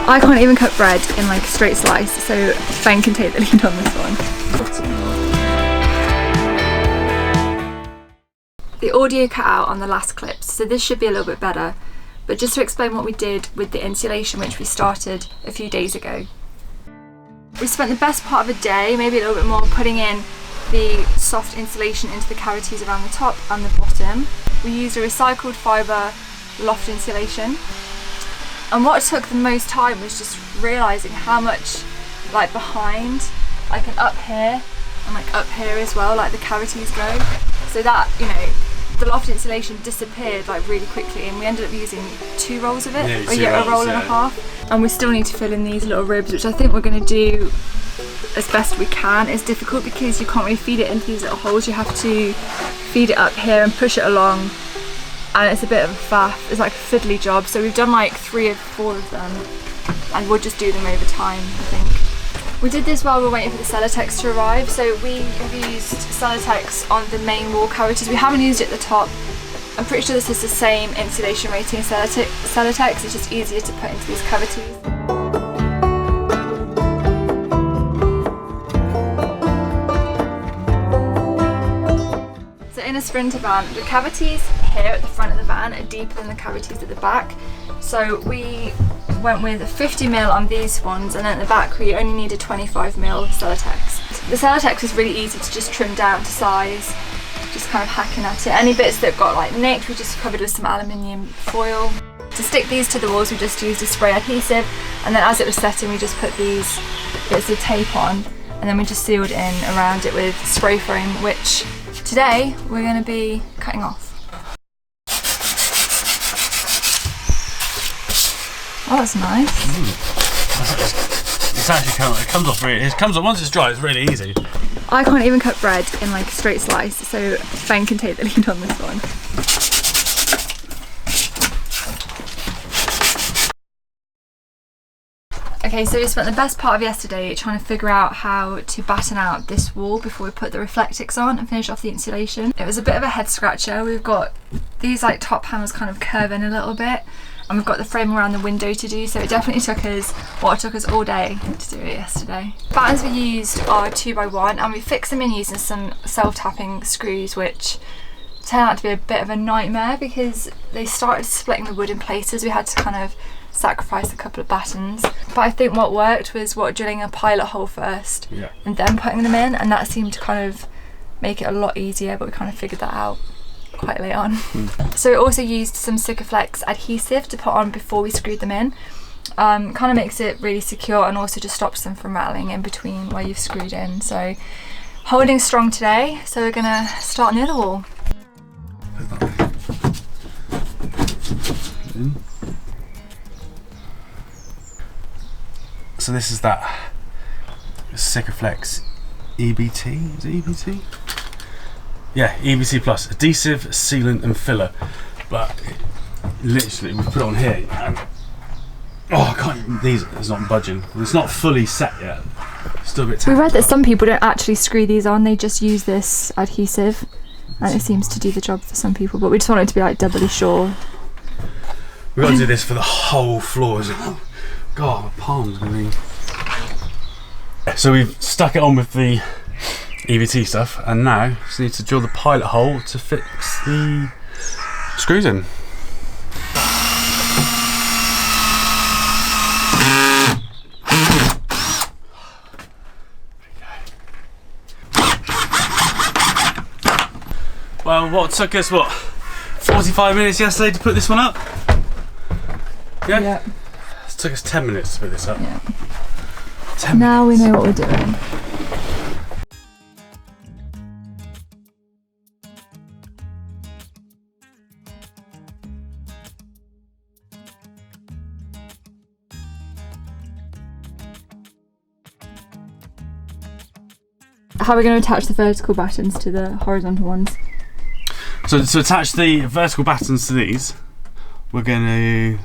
I can't even cut bread in like a straight slice, so Ben can take the lead on this one. The audio cut out on the last clips, so this should be a little bit better. But just to explain what we did with the insulation, which we started a few days ago. We spent the best part of a day, maybe a little bit more, putting in the soft insulation into the cavities around the top and the bottom. We used a recycled fibre loft insulation. And what took the most time was just realising how much like behind, like and up here and like up here as well, like the cavities go. So that, you know, the loft insulation disappeared like really quickly, and we ended up using 2 rolls of it, a roll and a half. And we still need to fill in these little ribs, which I think we're going to do as best we can. It's difficult because you can't really feed it into these little holes. You have to feed it up here and push it along, and it's a bit of a faff. It's like a fiddly job. So we've done like 3 or 4 of them, and we'll just do them over time, I think. We did this while we were waiting for the Cellotex to arrive. So we have used Cellotex on the main wall cavities. We haven't used it at the top. I'm pretty sure this is the same insulation rating as Cellotex. It's just easier to put into these cavities. So in a Sprinter van, the cavities here at the front of the van are deeper than the cavities at the back. So we went with 50mm on these ones, and then at the back we only needed 25mm Cellotex. The Cellotex is really easy to just trim down to size, just kind of hacking at it. Any bits that got like nicked we just covered with some aluminium foil. To stick these to the walls we just used a spray adhesive, and then as it was setting we just put these bits of tape on, and then we just sealed in around it with spray foam, which today we're going to be cutting off. Oh, that's nice. It's actually it comes off really. It comes off once it's dry. It's really easy. I can't even cut bread in like a straight slice, so Ben can take the lead on this one. Okay, so we spent the best part of yesterday trying to figure out how to batten out this wall before we put the Reflectix on and finish off the insulation. It was a bit of a head scratcher. We've got these like top panels kind of curve in a little bit, and we've got the frame around the window to do, so it definitely took us, well, it took us all day to do it yesterday. Battens we used are 2x1, and we fixed them in using some self-tapping screws, which turned out to be a bit of a nightmare because they started splitting the wood in places. We had to kind of sacrifice a couple of battens. But I think what worked was drilling a pilot hole first, and then putting them in, and that seemed to kind of make it a lot easier, but we kind of figured that out quite late on. So we also used some Sikaflex adhesive to put on before we screwed them in. Kind of makes it really secure, and also just stops them from rattling in between where you've screwed in. So holding strong today, so we're gonna start on the other wall. So this is that Sikaflex EBT, is it EBT? Yeah, EBT Plus, adhesive, sealant and filler. But literally we put it on here and oh, I can't, it's not budging. It's not fully set yet. Still a bit tacky. We read that some people don't actually screw these on, they just use this adhesive, and it seems to do the job for some people, but we just want it to be like doubly sure. We've got to do this for the whole floor, is it? God, my palms are going to be... So we've stuck it on with the EBT stuff, and now just need to drill the pilot hole to fix the screws in. Well, what took us, 45 minutes yesterday to put this one up? Yeah? Yeah. It took us 10 minutes to put this up. Yeah. 10 now minutes. we know what we're doing. How are we going to attach the vertical battens to the horizontal ones? So to attach the vertical battens to these, we're going to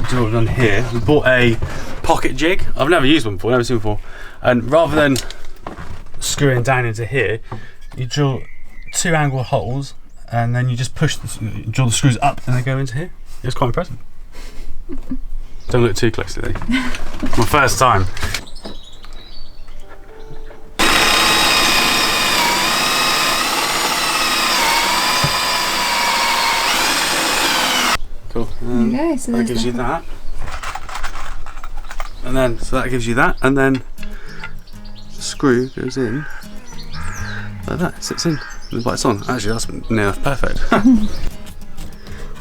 do what we've done here. We bought a pocket jig. I've never used one before, never seen one before. And rather than screwing down into here, you drill 2 angle holes, and then you just drill the screws up and they go into here. It's quite impressive. Don't look too closely though. My first time. Cool. There you go. So that gives you that. And then, so that gives you that, and then the screw goes in like that, sits in, and the light's on. Actually, that's near enough perfect.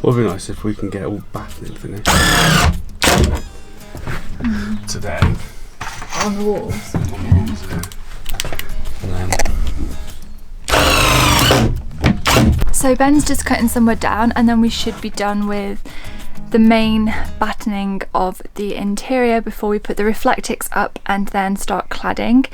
What would be nice if we can get all battening finished today. On the walls. On the walls, yeah. And then. So Ben's just cutting some wood down, and then we should be done with the main battening of the interior before we put the Reflectix up and then start cladding.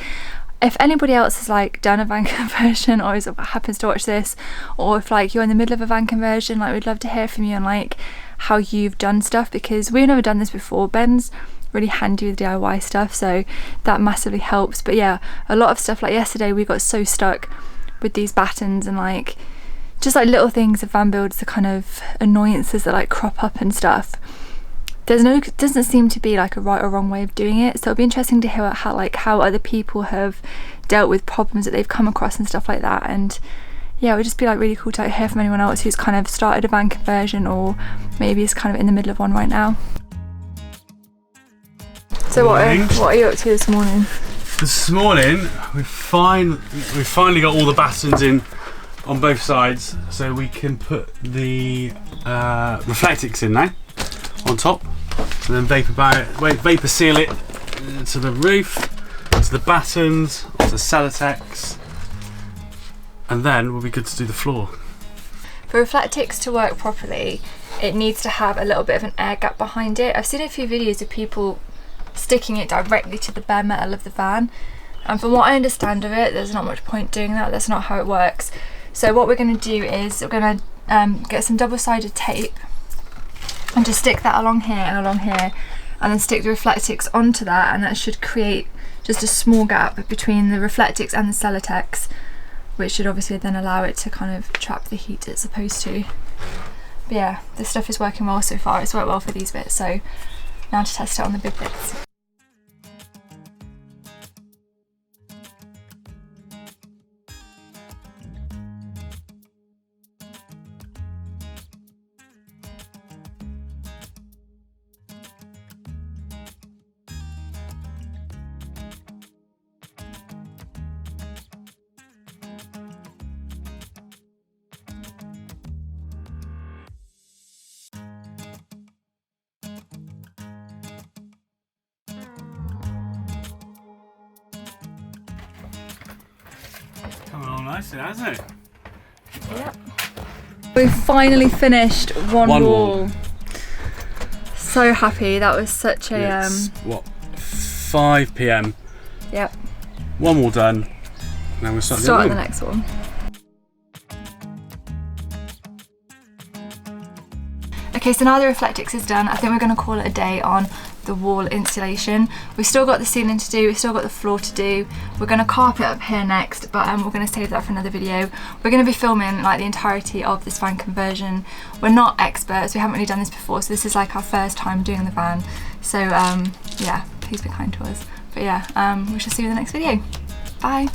If anybody else has like done a van conversion or happens to watch this, or if like you're in the middle of a van conversion, like we'd love to hear from you on like how you've done stuff, because we've never done this before. Ben's really handy with DIY stuff, so that massively helps. But yeah, a lot of stuff, like yesterday we got so stuck with these battens and like just like little things of van builds, the kind of annoyances that like crop up and stuff. Doesn't seem to be like a right or wrong way of doing it, so it'll be interesting to hear how other people have dealt with problems that they've come across and stuff like that. And yeah, it would just be like really cool to hear from anyone else who's kind of started a van conversion or maybe is kind of in the middle of one right now. So what are you up to this morning? This morning we finally got all the battens in on both sides, so we can put the Reflectix in now on top, and then vapor seal it to the roof, to the battens, to the Celotex, and then we'll be good to do the floor. For Reflectix to work properly, it needs to have a little bit of an air gap behind it. I've seen a few videos of people sticking it directly to the bare metal of the van, and from what I understand of it, there's not much point doing that. That's not how it works. So what we're going to do is we're going to get some double-sided tape and just stick that along here, and then stick the Reflectix onto that, and that should create just a small gap between the Reflectix and the Celotex, which should obviously then allow it to kind of trap the heat it's supposed to. But yeah, this stuff is working well so far. It's worked well for these bits, so now to test it on the big bits. Coming along nicely, hasn't it? Yep. We've finally finished one wall. So happy. That was such a It's, what, 5 PM. Yep. One wall done. Now we'll start on the next one. Okay, so now the Reflectix is done. I think we're going to call it a day on the wall insulation. We've still got the ceiling to do, we've still got the floor to do. We're going to carpet up here next, but we're going to save that for another video. We're going to be filming like the entirety of this van conversion. We're not experts, we haven't really done this before, so this is like our first time doing the van. So yeah, please be kind to us. But yeah, we shall see you in the next video. Bye.